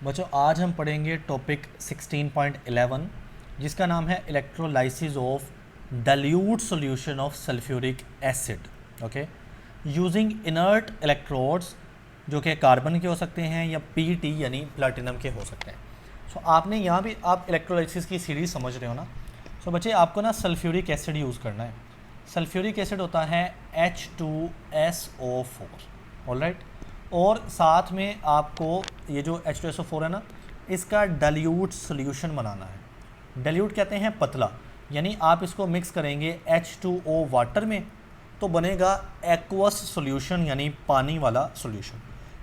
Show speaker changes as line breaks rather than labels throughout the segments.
बच्चों आज हम पढ़ेंगे टॉपिक 16.11 जिसका नाम है electrolysis of dilute solution of sulphuric acid. Okay, using inert electrodes जो कि कार्बन के हो सकते हैं या पीटी यानी प्लैटिनम के हो सकते हैं। सो आपने यहाँ भी आप इलेक्ट्रोलाइसिस की सीरीज समझ रहे हो ना। सो बच्चे आपको ना सल्फ्यूरिक एसिड यूज़ करना है। सल्फ्यूरिक एसिड होता है H2SO4, ऑलराइट। और साथ में आपको ये जो H2SO4 है ना, इसका डाइल्यूट सॉल्यूशन बनाना है। डाइल्यूट कहते हैं पतला, यानी आप इसको मिक्स करेंगे H2O वाटर में तो बनेगा एक्वस सॉल्यूशन यानी पानी वाला सॉल्यूशन।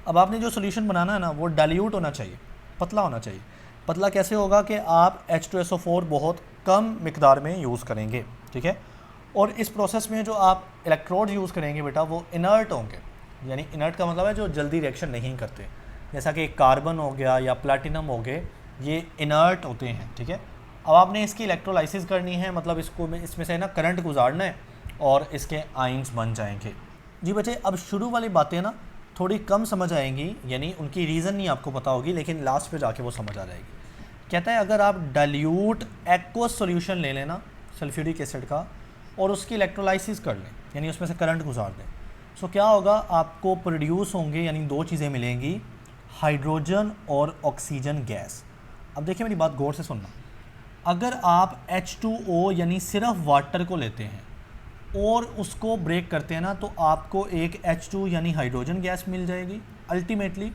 अब आपने जो सॉल्यूशन बनाना है ना वो डाइल्यूट होना चाहिए, पतला होना चाहिए। पतला कैसे होगा कि आप H2SO4 बहुत कम मिकदार में यूज़ करेंगे, ठीक है। और इस प्रोसेस में जो आप इलेक्ट्रोड यूज़ करेंगे बेटा वो इनर्ट होंगे, यानी इनर्ट का मतलब है जो जल्दी रिएक्शन नहीं करते, जैसा कि कार्बन हो गया या प्लैटिनम हो गए, ये इनर्ट होते हैं, ठीक है। अब आपने इसकी इलेक्ट्रोलाइसिस करनी है, मतलब इसमें से ना करंट गुजारना है और इसके आयंस बन जाएंगे। जी बच्चे, अब शुरू वाली बातें ना थोड़ी कम समझ आएंगी, यानी उनकी रीज़न नहीं आपको पता होगी, लेकिन लास्ट पे जाके वो समझ आ जाएगी। कहता है अगर आप डाइल्यूट एक्वस सॉल्यूशन ले लेना सल्फ्यूरिक एसिड का और उसकी इलेक्ट्रोलाइसिस कर लें, यानी उसमें से करंट गुजार दें, सो क्या होगा, आपको प्रोड्यूस होंगे यानी दो चीज़ें मिलेंगी, हाइड्रोजन और ऑक्सीजन गैस। अब देखिए मेरी बात गौर से सुनना, अगर आप H2O यानी सिर्फ वाटर को लेते हैं और उसको ब्रेक करते हैं ना तो आपको एक H2 यानी हाइड्रोजन गैस मिल जाएगी अल्टीमेटली,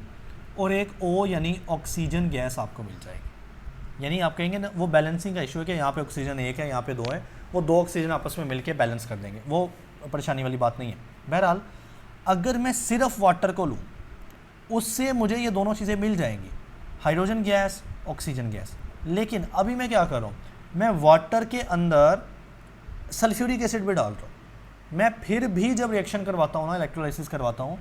और एक O यानी ऑक्सीजन गैस आपको मिल जाएगी। यानी आप कहेंगे ना वो बैलेंसिंग का इशू है कि यहाँ पे ऑक्सीजन एक है, यहाँ पे दो है, वो दो ऑक्सीजन आपस में मिलके बैलेंस कर देंगे, वो परेशानी वाली बात नहीं है। बहरहाल अगर मैं सिर्फ वाटर को लूँ उससे मुझे ये दोनों चीज़ें मिल जाएंगी, हाइड्रोजन गैस, ऑक्सीजन गैस। लेकिन अभी मैं क्या कर रहा हूँ, मैं वाटर के अंदर सल्फ्यूरिक एसिड भी डाल रहा हूँ। मैं फिर भी जब रिएक्शन करवाता हूँ ना, इलेक्ट्रोलाइसिस करवाता हूँ,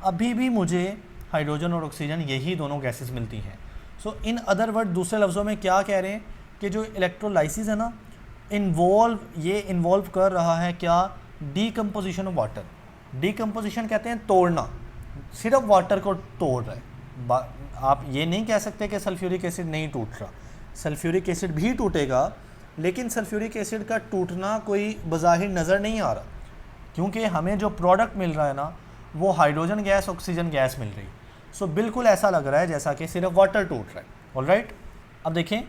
अभी भी मुझे हाइड्रोजन और ऑक्सीजन यही दोनों गैसेस मिलती हैं। सो इन अदर वर्ड, दूसरे लफ्ज़ों में क्या कह रहे हैं कि जो इलेक्ट्रोलाइसिस है ना, इन्वॉल्व कर रहा है क्या, डीकम्पोजिशन ऑफ वाटर। डीकम्पोजिशन कहते हैं तोड़ना, सिर्फ वाटर को तोड़ रहा है। आप ये नहीं कह सकते कि सल्फ्यूरिक एसिड नहीं टूट रहा, सल्फ्यूरिक एसिड भी टूटेगा, लेकिन सल्फ्यूरिक एसिड का टूटना कोई बज़ाहिर नज़र नहीं आ रहा, क्योंकि हमें जो प्रोडक्ट मिल रहा है ना वो हाइड्रोजन गैस, ऑक्सीजन गैस मिल रही। सो बिल्कुल ऐसा लग रहा है जैसा कि सिर्फ वाटर टूट रहा है, ऑलराइट। अब देखें,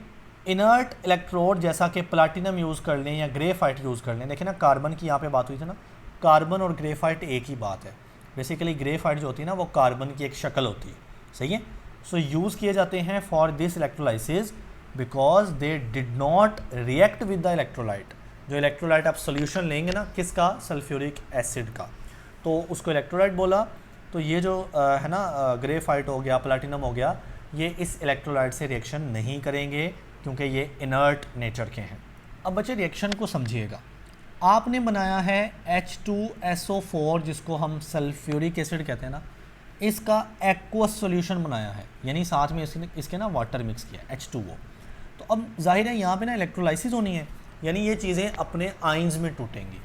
इनर्ट इलेक्ट्रोड जैसा कि प्लैटिनम यूज़ कर लें या ग्रेफाइट यूज़ कर लें, देखें ना कार्बन की यहाँ पे बात हुई थी ना, कार्बन और ग्रेफाइट एक ही बात है। बेसिकली ग्रेफाइट जो होती है ना वो कार्बन की एक शक्ल होती है, सही है। सो यूज़ किए जाते हैं for this electrolysis because they did not react with the electrolyte. जो इलेक्ट्रोलाइट आप सोल्यूशन लेंगे ना किसका, सल्फ्यूरिक एसिड का, तो उसको इलेक्ट्रोलाइट बोला। तो ये जो है ना ग्रेफाइट हो गया, प्लैटिनम हो गया, ये इस इलेक्ट्रोलाइट से रिएक्शन नहीं करेंगे क्योंकि ये इनर्ट नेचर के हैं। अब बच्चे रिएक्शन को समझिएगा, आपने बनाया है H2SO4 जिसको हम सल्फ्यूरिक एसिड कहते हैं ना, इसका एक्वस सॉल्यूशन बनाया है, यानी साथ में इसके ना वाटर मिक्स किया H2O। तो अब जाहिर है यहाँ पे ना इलेक्ट्रोलाइसिस होनी है, यानी ये चीज़ें अपने आयंस में टूटेंगी।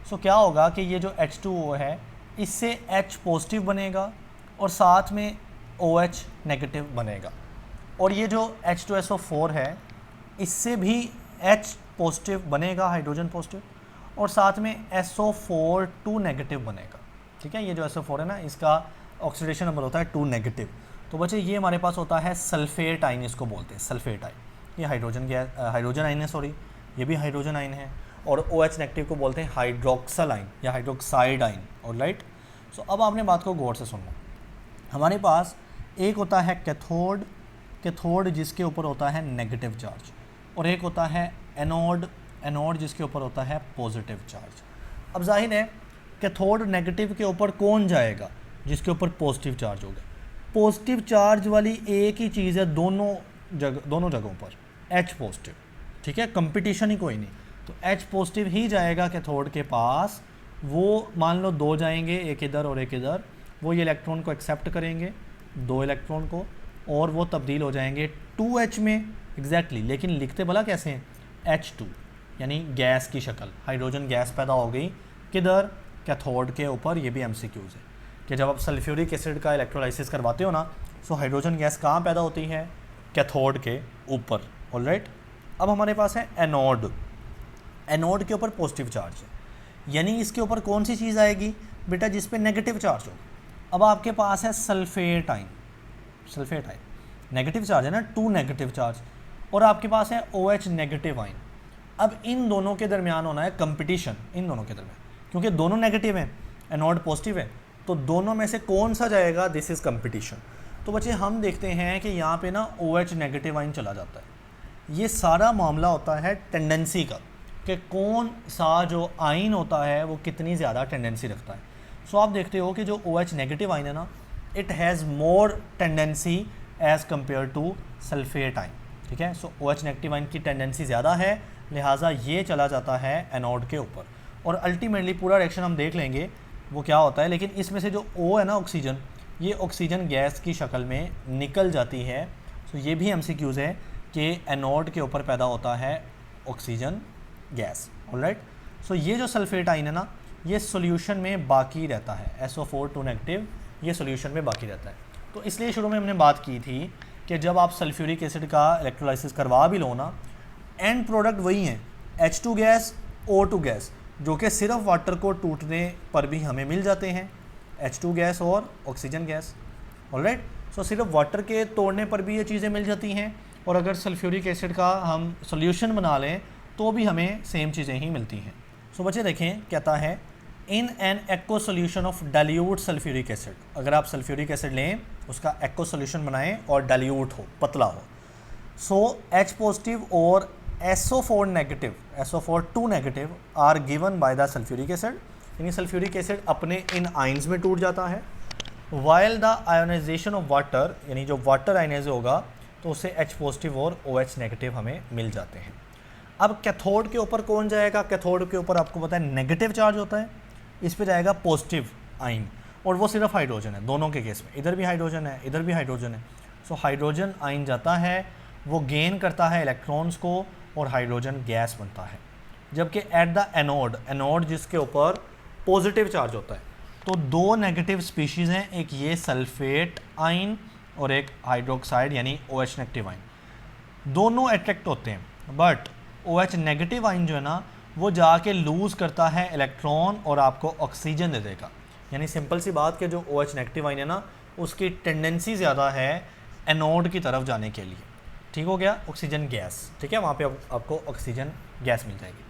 सो क्या होगा कि ये जो H2O है इससे H पॉजिटिव बनेगा और साथ में OH नेगेटिव बनेगा, और ये जो H2SO4 है इससे भी H पॉजिटिव बनेगा, हाइड्रोजन पॉजिटिव, और साथ में SO4 2 नेगेटिव बनेगा, ठीक है। ये जो SO4 है ना इसका ऑक्सीडेशन नंबर होता है 2 नेगेटिव। तो बच्चे ये हमारे पास होता है सल्फेट आइन, इसको बोलते हैं सल्फेट आइन। ये हाइड्रोजन आइन है, सॉरी, ये भी हाइड्रोजन आइन है। और OH नेगेटिव को बोलते हैं हाइड्रोक्सल आइन या हाइड्रोक्साइड आइन, ऑलराइट। सो अब आपने बात को गौर से सुनना, हमारे पास एक होता है कैथोड जिसके ऊपर होता है नेगेटिव चार्ज, और एक होता है एनोड जिसके ऊपर होता है पॉजिटिव चार्ज। अब जाहिर है कैथोड नेगेटिव के ऊपर कौन जाएगा, जिसके ऊपर पॉजिटिव चार्ज होगा। पॉजिटिव चार्ज वाली एक ही चीज़ है दोनों जगहों पर, H पॉजिटिव, ठीक है, कंपटीशन ही कोई नहीं। तो H पॉजिटिव ही जाएगा कैथोड के पास, वो मान लो दो जाएंगे, एक इधर और एक इधर, वो ये इलेक्ट्रॉन को एक्सेप्ट करेंगे, दो इलेक्ट्रॉन को, और वो तब्दील हो जाएंगे 2H में एग्जैक्टली। लेकिन लिखते भला कैसे हैं, H2 यानी गैस की शक्ल, हाइड्रोजन गैस पैदा हो गई किधर, कैथोड के ऊपर। ये भी MCQs है कि जब आप सल्फ्यूरिक एसिड का इलेक्ट्रोलाइसिस करवाते हो ना सो हाइड्रोजन गैस कहाँ पैदा होती है? कैथोड के ऊपर। ऑलराइट, अब हमारे पास है एनोड। एनोड के ऊपर पॉजिटिव चार्ज है, यानी इसके ऊपर कौन सी चीज़ आएगी बेटा? जिस पे नेगेटिव चार्ज हो। अब आपके पास है sulphate ion. Sulphate ion negative charge है ना, 2 नेगेटिव चार्ज, और आपके पास है OH नेगेटिव आयन। अब इन दोनों के दरमियान होना है कंपटीशन, इन दोनों के दरमियान, क्योंकि दोनों नेगेटिव हैं, एनोड पॉजिटिव है, तो दोनों में से कौन सा जाएगा? This is competition. तो बच्चे हम देखते हैं कि यहाँ पे ना OH नेगेटिव आयन चला जाता है। ये सारा मामला होता है टेंडेंसी का, कि कौन सा जो आयन होता है वो कितनी ज़्यादा टेंडेंसी रखता है। सो आप देखते हो कि जो OH नेगेटिव आयन है ना, it has more tendency as compare to sulphate ion. ठीक है, सो OH नेगेटिव आयन की टेंडेंसी ज़्यादा है, लिहाजा ये चला जाता है एनोड के ऊपर, और अल्टीमेटली पूरा रिएक्शन हम देख लेंगे वो क्या होता है। लेकिन इसमें से जो O है ना, ऑक्सीजन, ये ऑक्सीजन गैस की शक्ल में निकल जाती है। सो ये भी MCQs है कि एनोड के ऊपर पैदा होता है ऑक्सीजन गैस। ऑलराइट, सो ये जो सल्फेट आयन है ना, ये सॉल्यूशन में बाकी रहता है, SO4 2 नेगेटिव, ये सॉल्यूशन में बाकी रहता है। तो इसलिए शुरू में हमने बात की थी कि जब आप सल्फ्यूरिक एसिड का इलेक्ट्रोलाइसिस करवा भी लो ना, एंड प्रोडक्ट वही हैं, H2 गैस, O2 गैस, जो कि सिर्फ वाटर को टूटने पर भी हमें मिल जाते हैं, H2 गैस और ऑक्सीजन गैस। ऑलराइट, सो सिर्फ वाटर के तोड़ने पर भी ये चीज़ें मिल जाती हैं, और अगर सल्फ्यूरिक एसिड का हम सॉल्यूशन बना लें तो भी हमें सेम चीज़ें ही मिलती हैं। सो बच्चे देखें, कहता है in an echo solution of dilute sulphuric acid, अगर आप सल्फ्यूरिक एसिड लें, उसका एक्को सोल्यूशन बनाएं और डाइल्यूट हो, पतला हो, सो H पॉजिटिव और SO4 negative, SO4 2 negative are given by the sulphuric acid, यानी सल्फ्यूरिक एसिड अपने इन आयंस में टूट जाता है। While the ionisation of water, यानी जो वाटर आयनाइज होगा तो उससे H पॉजिटिव और OH नेगेटिव हमें मिल जाते हैं। अब कैथोड के ऊपर कौन जाएगा? कैथोड के ऊपर आपको पता है नेगेटिव चार्ज होता है, इस पे जाएगा पॉजिटिव आयन, और वो सिर्फ हाइड्रोजन है दोनों के केस में, इधर भी हाइड्रोजन है, इधर भी हाइड्रोजन है। सो हाइड्रोजन आयन जाता है, वो गेन करता है इलेक्ट्रॉन्स को, और हाइड्रोजन गैस बनता है। जबकि एट द एनोड, एनोड जिसके ऊपर पॉजिटिव चार्ज होता है, तो 2 नेगेटिव स्पीशीज़ हैं, एक ये सल्फेट आयन और एक हाइड्रोक्साइड यानी OH नेगेटिव आयन। दोनों अट्रैक्ट होते हैं, बट OH नेगेटिव आयन जो है ना, वो जाके लूज़ करता है इलेक्ट्रॉन और आपको ऑक्सीजन दे देगा। यानी सिंपल सी बात कि जो OH नेगेटिव आयन है ना, उसकी टेंडेंसी ज़्यादा है एनोड की तरफ जाने के लिए। ठीक हो गया, ऑक्सीजन गैस, ठीक है, वहाँ पे आपको ऑक्सीजन गैस मिल जाएगी।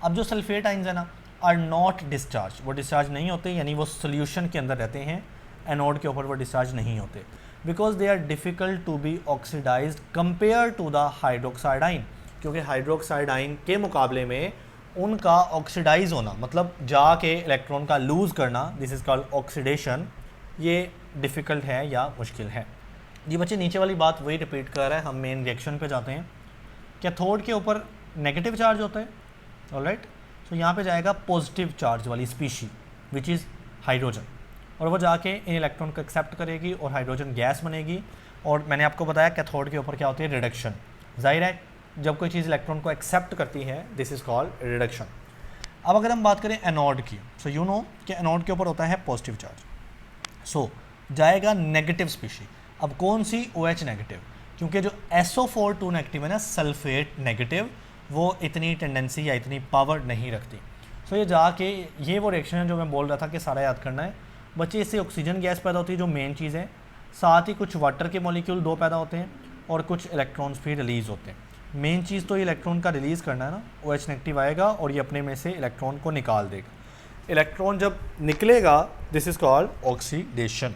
अब जो सल्फेट आयन्स है ना, आर नॉट डिस्चार्ज, वो डिस्चार्ज नहीं होते, यानी वो सोल्यूशन के अंदर रहते हैं, एनोड के ऊपर वो डिस्चार्ज नहीं होते, because they are difficult to be oxidised compare to the hydroxide ion, क्योंकि हाइड्रोक्साइड आयन के मुकाबले में उनका ऑक्सीडाइज होना, मतलब जाके इलेक्ट्रॉन का लूज़ करना, दिस इज़ कॉल्ड ऑक्सीडेशन, ये डिफ़िकल्ट है या मुश्किल है। जी बच्चे, नीचे वाली बात वही रिपीट कर रहा है, हम मेन रिएक्शन पे जाते हैं। कैथोड के ऊपर नेगेटिव चार्ज होता है, ऑलराइट, सो यहाँ पे जाएगा पॉजिटिव चार्ज वाली स्पीशी विच इज़ हाइड्रोजन, और वो जाके इन इलेक्ट्रॉन को एक्सेप्ट करेगी और हाइड्रोजन गैस बनेगी। और मैंने आपको बताया कैथोड के ऊपर क्या होती है? रिडक्शन। जाहिर है जब कोई चीज़ इलेक्ट्रॉन को एक्सेप्ट करती है, दिस इज़ कॉल्ड रिडक्शन। अब अगर हम बात करें एनोड की, सो यू नो कि एनोड के ऊपर होता है पॉजिटिव चार्ज, सो जाएगा नेगेटिव स्पीशी। अब कौन सी? OH नेगेटिव, क्योंकि जो SO4 2 नेगेटिव है ना, सल्फेट नेगेटिव, वो इतनी टेंडेंसी या इतनी पावर नहीं रखती। सो ये जाके, ये वो रिएक्शन है जो मैं बोल रहा था कि सारा याद करना है बच्चे। इससे ऑक्सीजन गैस पैदा होती है जो मेन चीज़ है, साथ ही कुछ वाटर के मॉलिक्यूल 2 पैदा होते हैं और कुछ इलेक्ट्रॉन्स भी रिलीज़ होते हैं। मेन चीज़ तो ये इलेक्ट्रॉन का रिलीज़ करना है ना, OH नेगेटिव आएगा और ये अपने में से इलेक्ट्रॉन को निकाल देगा। इलेक्ट्रॉन जब निकलेगा, दिस इज़ कॉल्ड ऑक्सीडेशन।